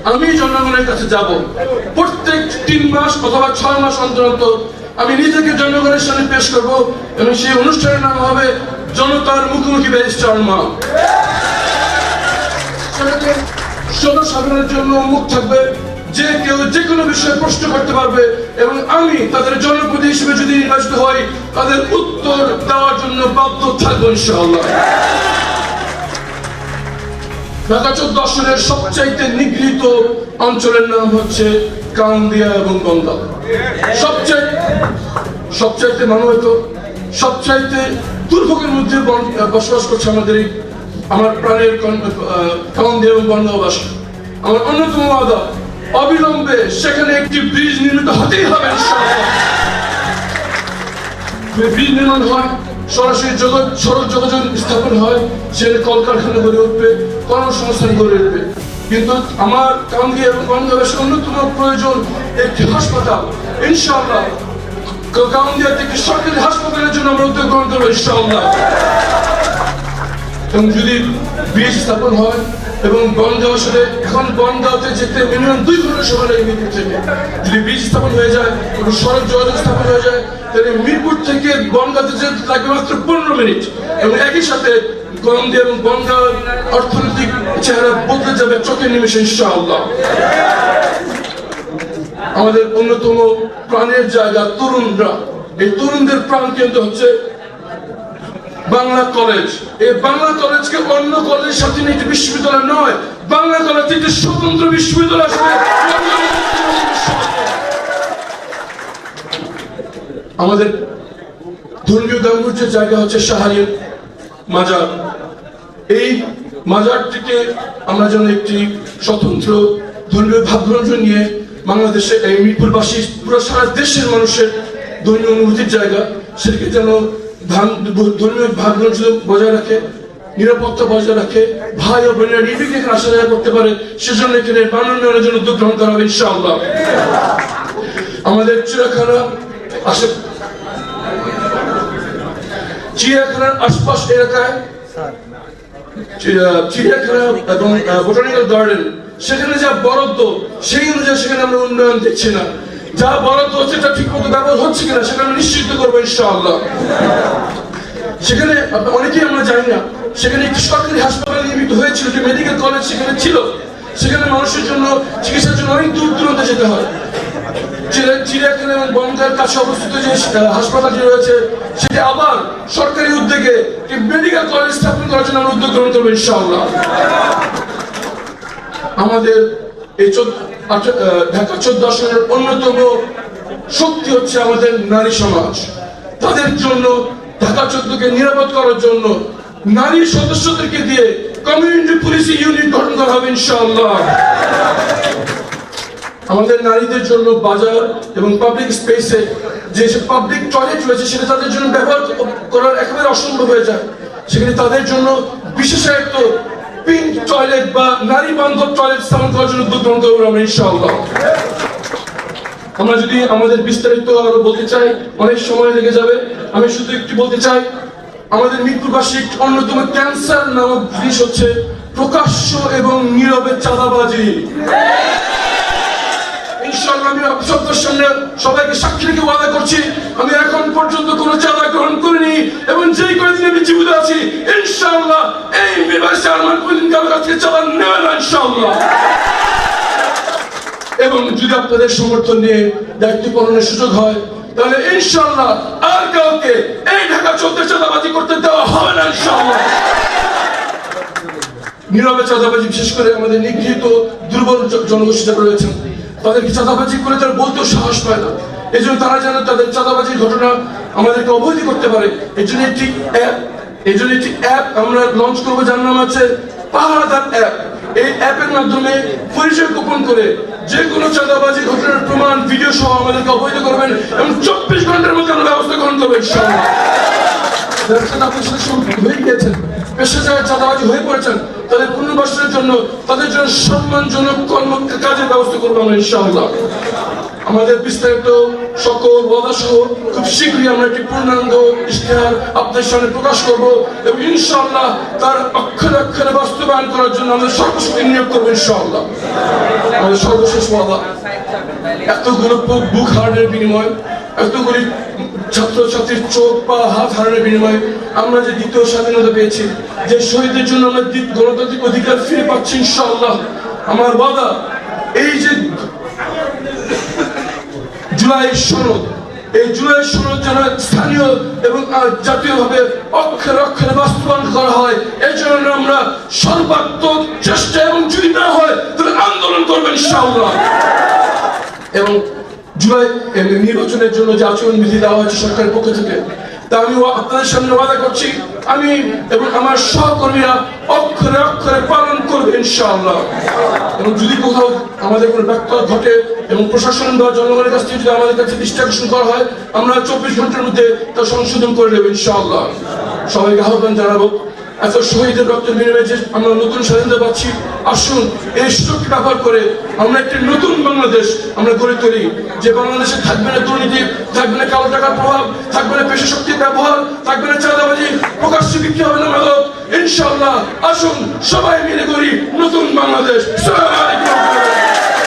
আমি জনগণের কাছে যাব। প্রত্যেক 3 মাস অথবা 6 মাস অন্তর অন্তর আমি নিজেকে জনগণের সামনে পেশ করব এবং সেই অনুষ্ঠানের নাম হবে জনতার মুখোমুখি ব্যারিস্টার মা। জনসাধারণের জন্য মুখ থাকবে, যে কেউ যে কোনো বিষয়ে প্রশ্ন করতে পারবে এবং আমি তাদের জনপ্রতিনিধি হিসেবে যদি নির্বাচিত হই তাদের উত্তর দেওয়ার জন্য বাধ্য থাকবো ইনশাআল্লাহ। ঢাকা 14 আসনের সবচাইতে নিগৃহীত অঞ্চলের নাম হচ্ছে কাউন্দিয়া এবং বন্দা। সবচাইতে মানবিত, সবচাইতে দুর্ভোগের মধ্যে বসবাস করছে আমার প্রাণের কাউন্দিয়া এবং বন্দাবাসী। আমার অন্যতম ওয়াদা, অবিলম্বে সেখানে একটি ব্রিজ নির্মিত হতেই হবে ইনশাআল্লাহ। ব্রিজ নির্মাণ হয়, সরাসরি সড়ক যোগাযোগ স্থাপন হয়, সেখানে কলকারখানা গড়ে উঠবে, কর্মসংস্থান গড়ে উঠবে। কিন্তু আমার কাউন্দিয়া এবং বন্দাবাসীর অন্যতম প্রয়োজন একটি হাসপাতাল। ইনশাআল্লাহ কাউন্দিয়াতে একটি সরকারি হাসপাতালের জন্য আমরা উদ্যোগ গ্রহণ করবো ইনশাআল্লাহ। এবং যদি ব্রিজ স্থাপন হয় এবং বনগাঁও সাথে এখন বনগাঁওতে যেতে মিনিমাম 2 ঘন্টা সময় লাগে মিরপুর থেকে। যদি ব্রিজ স্থাপন হয়ে যায় এবং সড়ক যোগাযোগ স্থাপন হয়ে যায় তাহলে মিরপুর থেকে বনগাঁওতে যেতে লাগবে মাত্র 15 মিনিট এবং একই সাথে কাউন্দিয়া এবং বনগাঁওর অর্থনৈতিক চেহারা বদলে যাবে চোখের নিমেষে ইনশাআল্লাহ। আমাদের অন্যতম প্রাণের জায়গা তরুণরা, এই তরুণদের প্রাণ কেন্দ্র হচ্ছে বাংলা কলেজ। এই বাংলা কলেজকে অন্য কলেজের সাথে একটি বিশ্ববিদ্যালয় নয়, বাংলা কলেজ একটি স্বতন্ত্র বিশ্ববিদ্যালয় আসবে। আমাদের ধর্মীয় গাম্ভীর্যের জায়গা হচ্ছে শাহরিয়ার মাজার। এই মাজারটিকে আমরা যেন একটি স্বতন্ত্র ধর্মীয় ভাবভ্রান্ত নিয়ে বাংলাদেশে এই মিরপুরবাসী পুরো সারা দেশের মানুষের ধর্মীয় অনুভূতির জায়গা, সেটাকে যেন ধর্মীয় ভাবভ্রান্ত বজায় রাখে, নিরাপত্তা বজায় রাখে, ভাই ও বোনেরা নির্বিঘ্নে আসা যাওয়া করতে পারে, সেজন্য এখানে বানানোর জন্য উদ্যোগ গ্রহণ করা হবে ইনশাআল্লাহ। আমাদের চিড়িয়াখানার আশপাশ এলাকায় চিড়িয়াখানা এবং বোটানিক্যাল গার্ডেন, সেখানে যা বরাদ্দ সেই অনুযায়ী সেখানে আমরা উন্নয়ন দেখছি না। যা বরাদ্দ হচ্ছে তা ঠিক মতো ব্যবহার হচ্ছে কিনা সেটা আমরা নিশ্চিত করবো ইনশাআল্লাহ। সেখানে অনেকেই আমরা জানি না, সেখানে একটি সরকারি হাসপাতাল নির্মিত হয়েছিল, যে মেডিকেল কলেজ সেখানে ছিল, সেখানে মানুষের জন্য চিকিৎসার জন্য অনেক দূর দূরান্তে যেতে হয়। চিড়িয়াখানা এবং বনগাঁর কাছে অবস্থিত যে হাসপাতালটি রয়েছে সেটি আবার সরকারি উদ্যোগে মেডিকেল কলেজ স্থাপন করার জন্য আমরা উদ্যোগ গ্রহণ করবো ইনশাআল্লাহ। আমাদের এই ঢাকা 14 আসনের অন্যতম শক্তি হচ্ছে আমাদের নারী সমাজ। তাদের জন্য ঢাকা 14কে নিরাপদ করার জন্য নারী সদস্যদেরকে দিয়ে কমিউনিটি পুলিশ ইউনিট গঠন করা হবে ইনশাআল্লাহ। আমাদের নারীদের জন্য বাজার এবং পাবলিক স্পেসে যে পাবলিক টয়লেট রয়েছে সেটা তাদের জন্য ব্যবহার করার একেবারে অসম্ভব হয়ে যায়, সেখানে তাদের জন্য বিশেষায়িত পিঙ্ক টয়লেট বা নারী বান্ধব টয়লেট স্থাপন করার জন্য উদ্যোগ গ্রহণ করবো আমরা ইনশাআল্লাহ। আমরা যদি আমাদের বিস্তারিত আরো বলতে চাই অনেক সময় লেগে যাবে, আমি শুধু একটু বলতে চাই আমাদের মিরপুরবাসী অন্যতম ক্যান্সার নামক জিনিস হচ্ছে প্রকাশ্য এবং নীরবে চাঁদাবাজি। ইনশাআল্লাহ আমি আপনাদের সামনে সবাইকে সাক্ষী রেখে ওয়াদা করছি, আমি এখন পর্যন্ত কোনো চাঁদা গ্রহণ করিনি এবং যেই কয়েকদিন আমি জীবিত আছি ইনশাআল্লাহ এই নির্বাচনে আমার কোনদিন কারো কাছ থেকে চাঁদা নেবে না ইনশাআল্লাহ। এবং যদি আপনাদের সমর্থন নিয়ে দায়িত্ব পালনের সুযোগ হয় তাহলে ইনশাআল্লাহ আর কাউকে এই ঢাকা 14 চাঁদাবাজি করতে দেওয়া হবে না ইনশাআল্লাহ। নীরবে চাঁদাবাজি, বিশেষ করে আমাদের নিগৃহীত দুর্বল জনগোষ্ঠী যারা রয়েছেন তাদেরকে চাঁদাবাজি করে তারা বলতেও সাহস পায় না। এই জন্য তারা যেন তাদের চাঁদাবাজির ঘটনা আমাদেরকে অবহিত করতে পারে, এই জন্য একটি অ্যাপ আমরা লঞ্চ করবো, যার নাম আছে পাহারাদার অ্যাপ। এই অ্যাপের মাধ্যমে পরিচয় গোপন করে যে কোনো চাঁদাবাজি ঘটনার প্রমাণ ভিডিও সহ আমাদেরকে অবহিত করবেন এবং 24 ঘন্টার মধ্যে আমরা ব্যবস্থা গ্রহণ করবো ইনশাআল্লাহ। আপনার সাথে সম্পৃক্ত হয়ে গিয়েছেন, পেশাদার চাঁদাবাজি হয়ে পড়েছেন, তাদের পুনর্বাসনের জন্য তাদের জন্য সম্মানজনক কাজের ব্যবস্থা করবো আমরা ইনশাআল্লাহ। আমাদের বিস্তারিত সকল ওয়াদা সহ খুব শীঘ্রই আমরা একটি পূর্ণাঙ্গ ইশতেহার আপনাদের সামনে প্রকাশ করবো এবং ইনশাআল্লাহ তার অক্ষরে অক্ষরে বাস্তবায়ন করার জন্য আমরা সর্বশক্তি নিয়োগ করবো ইনশাআল্লাহ। আমাদের সর্বশেষ ওয়াদা। এতগুলো বুক হারানোর বিনিময়, এতগুলি ছাত্রছাত্রীর চোখ পা হাত হারানোর বিনিময়ে আমরা যে দ্বিতীয় স্বাধীনতা পেয়েছি, যে শহীদের জন্য আমরা গণতান্ত্রিক অধিকার ফিরে পাচ্ছি ইনশাআল্লাহ, আমার ওয়াদা এই যে জুলাই সনদ, এই জুলাই সনদ যেন স্থানীয় এবং জাতীয়ভাবে অক্ষরে অক্ষরে বাস্তবায়ন করা হয়, এই জন্য আমরা সর্বাত্মক চেষ্টা এবং যদি না হয় তাহলে আন্দোলন করবেন ইনশাআল্লাহ। এবং জুলাই নির্বাচনের জন্য যে আচরণবিধি দেওয়া হয়েছে সরকারের পক্ষ থেকে, তা আমি আপনাদের সামনে ওয়াদা করছি আমি এবং আমার সহকর্মীরা অক্ষরে অক্ষরে পালন করবে ইনশাআল্লাহ। এবং যদি কোথাও আমাদের কোনো ব্যত্যয় ঘটে এবং প্রশাসন বা জনগণের কাছ থেকে যদি আমাদের কাছে দৃষ্টি আকর্ষণ করা হয়, আমরা 24 ঘন্টার মধ্যে তা সংশোধন করে নেব ইনশাআল্লাহ। সবাইকে আহ্বান জানাবো, এত শহীদের রক্তের বিনিময়ে যে আমরা নতুন স্বাধীনতা পাচ্ছি, আসুন এই সুযোগকে ব্যবহার করে আমরা একটি নতুন বাংলাদেশ আমরা গড়ে তুলি, যে বাংলাদেশে থাকবে না দুর্নীতি, থাকবে না কালো টাকার প্রভাব, থাকবে না পেশা শক্তির ব্যবহার, থাকবে না চাঁদাবাজি, প্রকাশ্যে বিক্রি হবে না মাদক ইনশাআল্লাহ। আসুন সবাই মিলে করি নতুন বাংলাদেশ। আসসালামু আলাইকুম।